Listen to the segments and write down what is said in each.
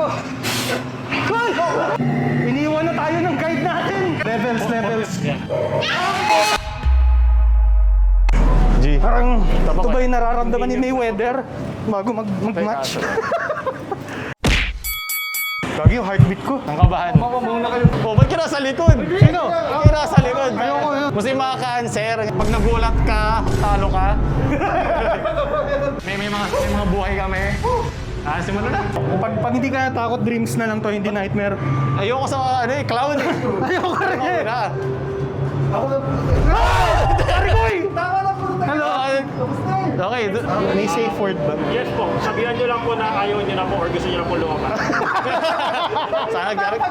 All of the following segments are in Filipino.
Hoy! Iniwan na tayo ng guide natin. Levels. G. Parang ito ba yung nararamdaman ni Mayweather bago mag-match? Lagi yung heartbeat ko. Ang kabahan. Oh, ba't ka nasa likod? Sino? Ba't ka nasa likod? Ayoko yun. Kasi yung mga cancer, pag nagulat ka, talo ka. may mga buhay kami. Simulan na. Pag hindi ka natakot, dreams na lang to, hindi nightmare. Ayoko sa clown. Ayoko ka rin eh. Na. Argoy! Hello? Okay. May safe word ba? Yes po. Sabihan nyo lang po na ayaw nyo na po or gusto nyo na po lumabas. Sana Garrett.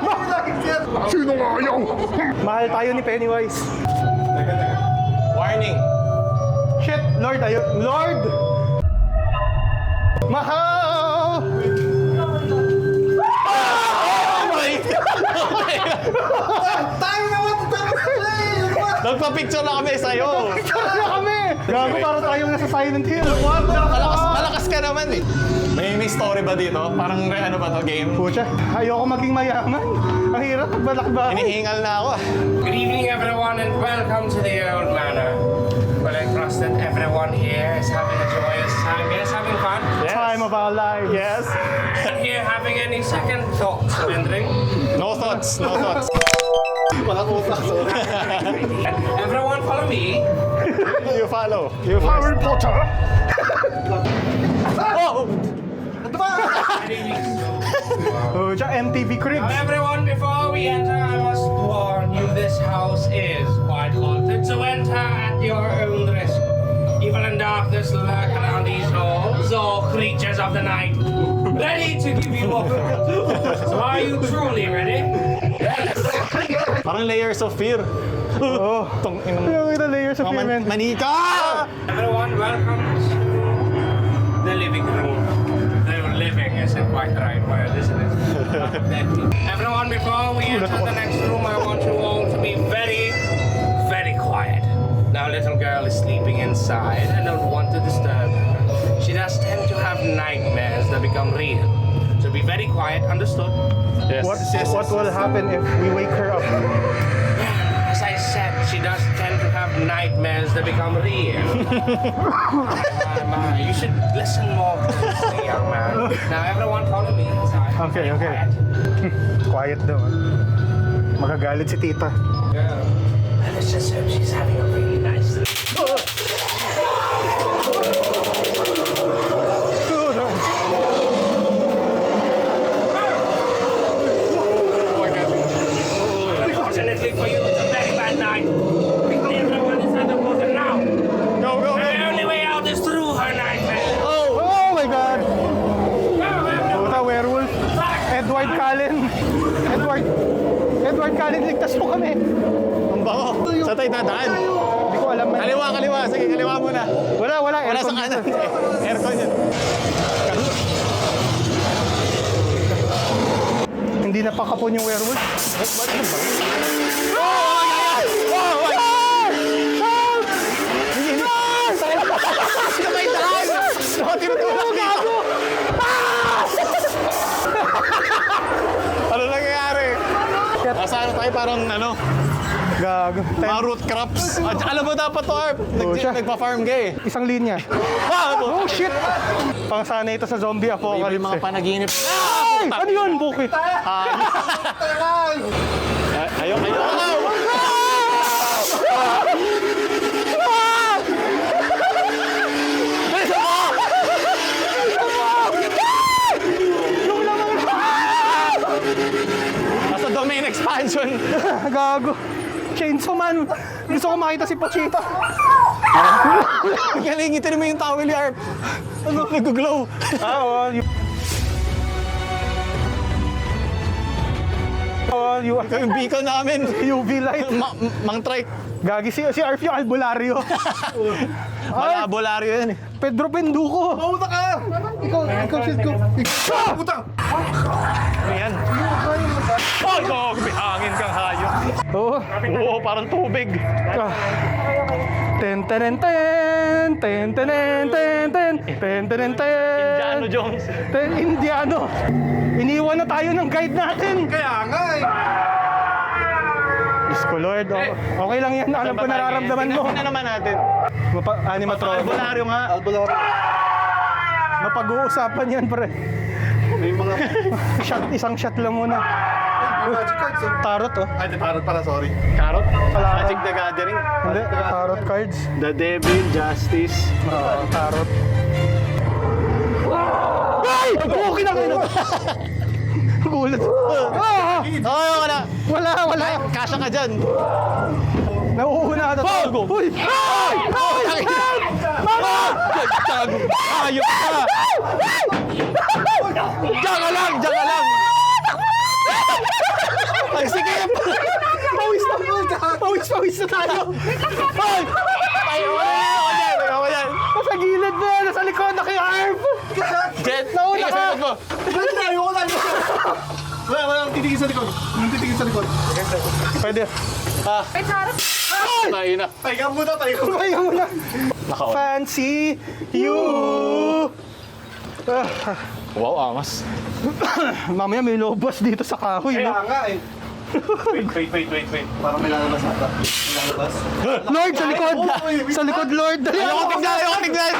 Sino nga ayaw? Mahal tayo ni Pennywise. Warning. Shit! Lord, Lord! Mahal! Nagpa-picture na kami sa'yo. Picture na kami! Gago, para tayong nasa Silent Hill. Malakas ka naman eh. May story ba dito? Parang ano ba to game? Pucha, ayoko maging mayaman. Ang hirap magbalakbakan. Hinihingal na ako. Good evening, everyone, and welcome to the Old Manor. Well, I trust that everyone here is having a joyous time. Yes, having fun. Time of our lives. Yes. And here, having any second thoughts of entering? No thoughts. Everyone, follow me. You follow. Harry Potter! Oh! Pucha, MTV Now, Cribs. everyone, before we enter, I must warn you this house is quite haunted, so enter at your own risk. Evil and darkness lurk around these halls, all creatures of the night, ready to give you up. So are you truly ready? Parang layers of fear. Oh, Tong ina mo. yung ito layers of fear, man. Manika! Everyone, welcome to the living room. The living isn't quite the right word, isn't it? Everyone, before we enter the next room, I want you all to be very, very quiet. Now, little girl is sleeping inside. I don't want to disturb her. She does tend to have nightmares that become real. So be very quiet, understood? Yes. What will happen if we wake her up? As I said, she does tend to have nightmares that become real. My. You should listen more closely, young man. Now, everyone follow me inside. Okay. Quiet. Quiet daw. Magagalit si tita. Girl. Let's just hope she's having a really nice sleep. Unfortunately for you, it's a very bad night. Quickly, everyone inside the water now. Go. The only way out is through her nightmare. Oh my God! Go, Puta, werewolf. Edward Cullen, ligtas mo kami. Ang bango. Sa tayo dadaan. Hindi ko alam. Man. Kaliwa. Sige, kaliwa muna. Wala. Wala sa aircon kanan. dito. Aircon yun. Hindi napakapon yung werewolf. Sino kayo daan? Tinutulak dito. Ano nangyayari? Nasa tayo parang Gago. mga root crops. Alam mo dapat to, Arp. siya. Nagpa-farm ka eh. Isang linya. Oh shit! Pang sana ito sa zombie Iba yung mga apocalypse. panaginip. Ay! Ano yun, Buki? Ayaw. Nasa domain expansion. Gago. Chainsaw Man. Gusto ko makita si Pochita. Galing, itin mo yung towel ni Arp. Ano? Nag-glow. Oo. Ikaw yung beacon namin. UV light. Mang trike. Gagi si Arf yung albularyo. Malabolaryo yan eh. Pedro Penduko. Puta ka! Ikaw shit ko. Puta! Ayan. Oh, may hangin kang hayop. Oo. Oo, parang tubig. Ten ten ten ten ten ten ten ten ten ten. Indiano Jones. Indiano. Iniwan na tayo ng guide natin. Kaya nga eh. Diyos ko Lord, okay lang yan. Alam ko nararamdaman mo. Tingnan naman natin. Animatronic. Albularyo nga. Albularyo. Mapag-uusapan yan, pre. May mga Isang shot lang muna. magic cards. Tarot, oh. Ay, di tarot pala, sorry. Carrot. Wala. Magic the Gathering. Hindi, tarot cards. The Devil, Justice. Tarot. Ay! Okay na kayo. Gulat. Wala. Kasya ka dyan. Nauuna ka na tago. Uy! Ay! Mama! Ayok ka! Diyan ka lang! Ay, sige! Pawis na tayo! Ay! Nasa gilid na! Nasa likod na kay Arf! Jet! Nauna ka! Ayoko lang! Wala, titigil sa likod. Pwede. Wait, harap. Tayo na. Pahinga muna. Kaya mo na. Fancy you! Wow, angas. Mamaya may lobos dito sa kahoy. No? nga eh. Wait. Parang may lalabas ata. Lord, sa likod! Sa likod, Lord! Dali Ayoko tignan!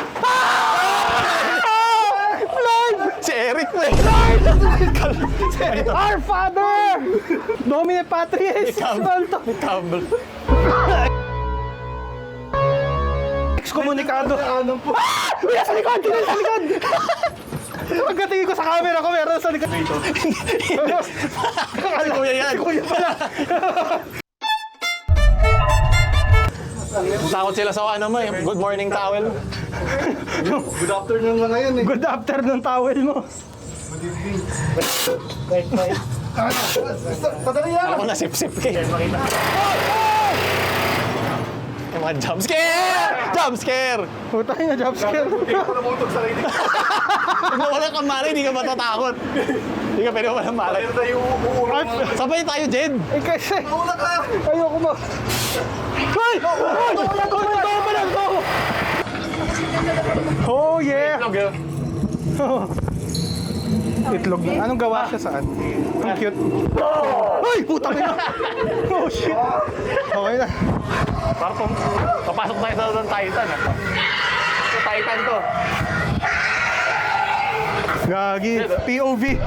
Lord! Si Eric mo eh. Our Father! Domine Patris! Santo! Cable. Excomunicado! Uy, sa likod! Sa likod! Pagkatingin ko sa camera ko, meron sa likod. Si Kuya yan. Si Kuya pala. Takot sila sa ano mo eh. Good morning towel. Good afternoon na ngayon eh. Good afternoon towel mo. Padali yan. Alam ko na sip-sip ka eh. Yung mga jumpscare! Putang na jumpscare. Pag nawala kang malay, hindi ka matatakot. Hindi ka pwede walang malay. Sabay tayo, Jed! Eh kasi, ayoko mo. Hoy! Oh yeah! Itlog na. Anong gawa siya saan? Ang cute. Ay! Putang ina! Oh shit! Okay na. Parang papasok tayo sa Titan ah. Sa Titan to. Gagi. POV.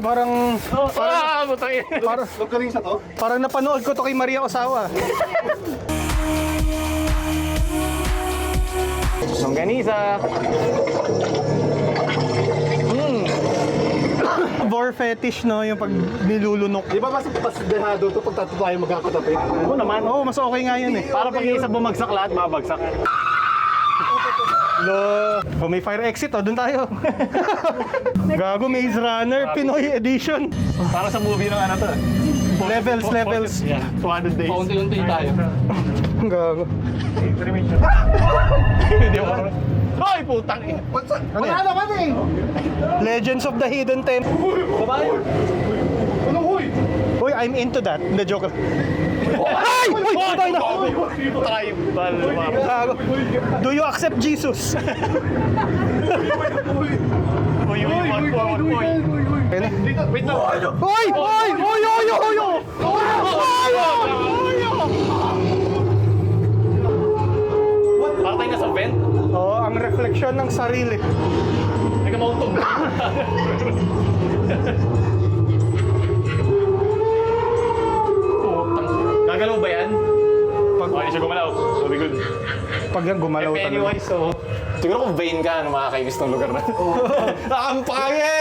Parang Butang ina. parang napanood ko to kay Maria Osawa. Longganisa. Vor fetish, no? Yung pag nilulunok. Di ba mas dehado to pag tatlo tayo magkakatabi? Oo naman. Oo, mas okay nga yun eh. Para pag isa bumagsak lahat, babagsak. Oh, may fire exit, oh. Doon tayo. Gago, Maze Runner, Pinoy edition. Para sa movie ng ano to. Levels. Yeah, 200 days. Paunti-unti tayo. Gago. Hindi mo. Hoy, putang ina. Wala naman eh. Legends of the Hidden Temple. Uy, I'm into that. Hindi, joke lang. Ay! Uy, putay na! Tribal. Gago. Do you accept Jesus? Uy. Ayun na. Wait lang. Uy! Para tayo nasa vent. Oo, ang refleksyon ng sarili. Hindi ka mautog. Gagalaw ba yan? Hindi siya gumalaw. So be good. Pag yan gumalaw talaga. Anyway, so... Siguro kung vain ka, makakainis ng lugar na. Ang pangi!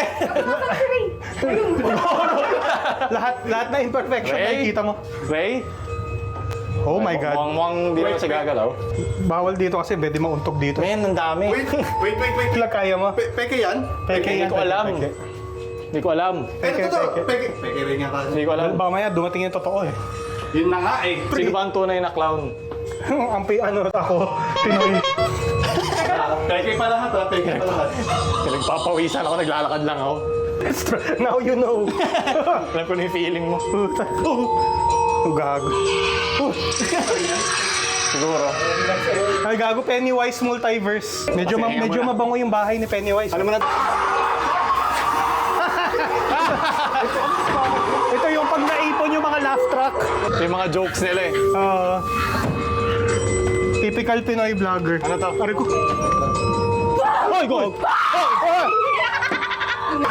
Lahat na imperfection Ray? nakikita mo. Ray? Oh my God. Muang di naman siya gagalaw. Bawal dito kasi pwede mauntog dito. Men, ang dami. Wait. Flag kaya mo? Peke yan? Peke Hindi yan. ko alam. Peke. Hindi ko alam. Peke. Peke rin nga tayo. Hindi ko alam. Baka maya dumating yung totoo eh. Yun na nga eh. Sino ba ang tunay na clown? Ako, Pinoy. Peke pa lahat ha, peke pa lahat. Nagpapawisan ako, naglalakad lang ako. Now you know. Alam ko na yung feeling mo. Oh, gago. Siguro. Ay, gago, Pennywise Multiverse. Medyo mabango yung bahay ni Pennywise. Ano mo na? Ito yung pag naipon yung mga laugh track. Ito yung mga jokes nila eh. Typical Pinoy vlogger. Ano to? Pare ko. Hoy, go!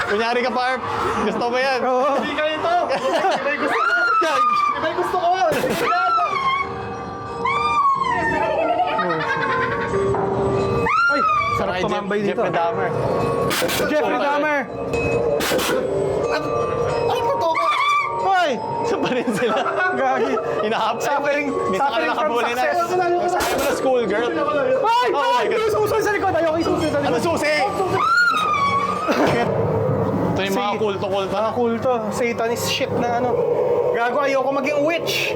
Kunyari ka, Parp. Gusto ba yan? Oo. Hindi ka ito! May gusto ko! May gusto ko! Ay, sarap tumambay dito. Jeffrey Dahmer. Jeffrey Dahmer! Ay, puto ko! Hoy! Isa pa rin sila. Gagi. Inahap. Suffering Minsan ka from na nakabuli na. success. Sabi mo na school, girl. Ay! Oh my Ay! God. Yung susunod sa likod! Ayoko yung susunod sa Ano likod. susi? Ito yung mga kulto-kulto. Mga kulto. Satanist shit na ano. Gago, ayoko maging witch.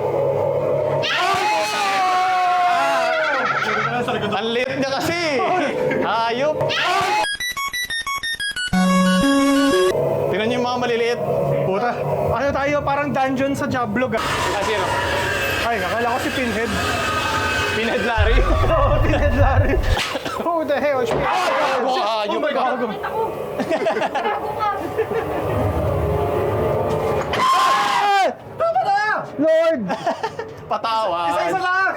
Ang lit niya kasi. Hayop. Tingnan niyo yung mga maliliit. Puta. Ano tayo? Parang dungeon sa Jablog. Sino? Ay, nakala ko si Pinhead. Pinhead Larry. Oo, Pinhead Larry. Who the hell? Wow, Oh my God. Lord! Patawa. Isa lang!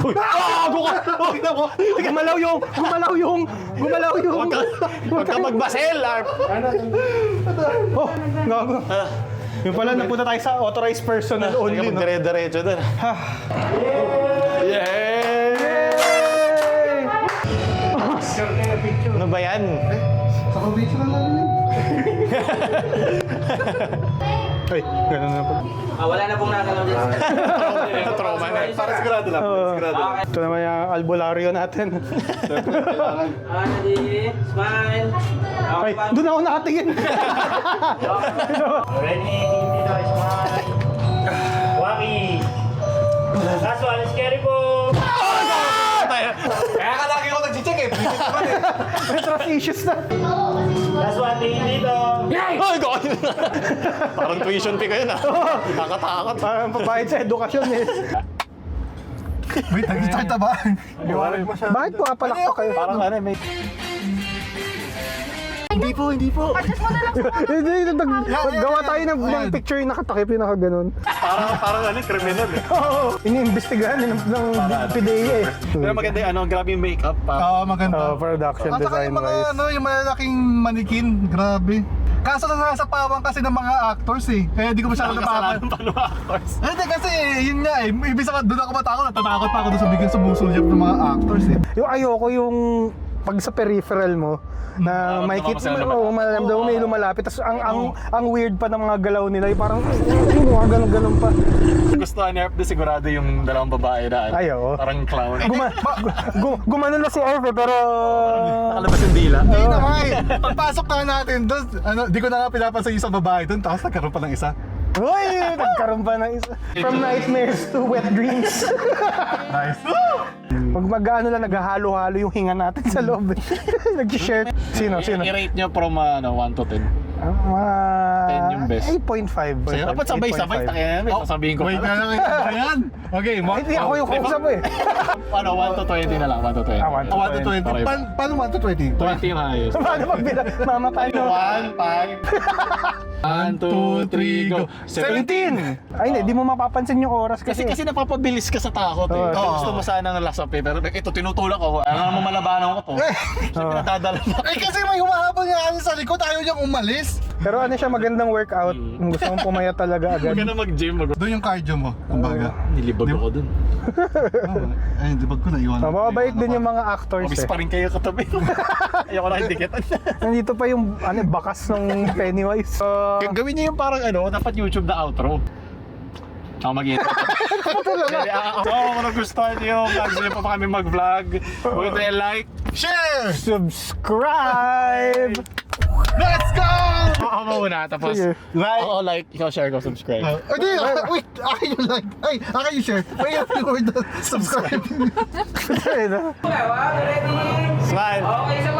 Uy, gago ka! Gumalaw yung... Huwag ka magbasel, Arp. Oh, gago. Yung pala, napunta tayo sa authorized personnel Huwag only, ka no? magdire-diretso doon. Yay! Ano ba yan? Ay, ganun na po. Wala na pong nakalaw dyan. Trauma na. Para sigurado lang. Sigurado. Ito naman yung albularyo natin. Ready, smile. Ay, doon ako nakatingin. Ready, dito, smile. Waki. Last one, scary po. Kaya ka lagi ako nag-check eh. May trust issues na. Last one, tingin dito. Ay, gawin na. Parang tuition fee kayo na. Nakatakot. Parang pabayad sa edukasyon eh. Wait, nag-start na ba? Bakit po kapalakpak kayo? Parang ano, may... Hindi po. Hindi, gawa tayo ng picture yung nakatakip yung nakaganon. Parang ano, criminal eh. Oo, iniimbestigahan ng PDEA eh. Pero maganda yung ano, grabe yung makeup. Oo, maganda. Production At saka design yung mga, wise. yung malalaking manikin, grabe. Kaso nasasapawang kasi ng mga actors eh. Kaya di ko masyado napapan. Kasalanan pa ng actors. Hindi kasi yun nga eh. Ibig sabihin doon ako matakot. Natatakot pa ako doon sa bigyan sumusulyap ng mga actors eh. Yung ayoko yung pag sa peripheral mo na may kit mo malamdaman may lumalapit tapos ang weird pa ng mga galaw nila yung parang mga ganun pa. Gusto ni Erp na sigurado yung dalawang babae na ano, Ay, oo. parang clown. Gumanon na si Erf pero Nakalabas yung dila. Hindi naman eh. Pagpasok na natin doon, di ko na nga pinapansin yung isang babae doon. Tapos nagkaroon pa ng isa. uy, nagkaroon pa ng isa. From nightmares to wet dreams. Nice. Mag-ano lang, naghahalo-halo yung hinga natin sa loob. Nag-share. Sino? I-rate nyo from 1 to 10. 10 yung best. 8.5. Dapat sabay-sabay. Takinan namin. Sasabihin ko Wait pa. na lang yan. Okay, Hindi ako yung kausap mo eh. Ano, 1 to 20 na lang. 1 to 20. 1 to 1 to 20. Okay. Paano 1 to 20? 20 yung ayos. Paano magbila? Mama, paano? 1, 5. 1, 2, 3, go. 17! Ay, hindi. Di mo mapapansin yung oras kasi. Kasi napapabilis ka sa takot eh. Oo. Gusto mo sanang lasap eh. Pero ito tinutulak ako. Alam mo malabanan ko to. Kasi pinadadala na. Eh kasi may humahabol nga sa likod, ayaw niyang umalis. Pero ano siya, magandang workout. Kung gusto mong pumayat talaga agad. Huwag ka na mag-gym. Doon yung cardio mo, kumbaga. Nilibag ako dun. Ay, dibag ko na iwan. Mababait din yung mga actors Obis eh. pa rin kayo katabi. Ayoko na dikitan. Nandito pa yung bakas ng Pennywise. Gawin niyo yung parang ano, dapat YouTube na outro. Ako mag-intro. Kung nagustuhan niyo, gusto niyo pa kami mag-vlog, huwag niyo like, Share! Subscribe! Let's go! ako muna, tapos Sige. ako like, ikaw share, ikaw subscribe. Hindi, wait, akin yung like. Ay, akin yung share. May yung word na subscribe. Ayun na. Ready? Smile! Okay, isa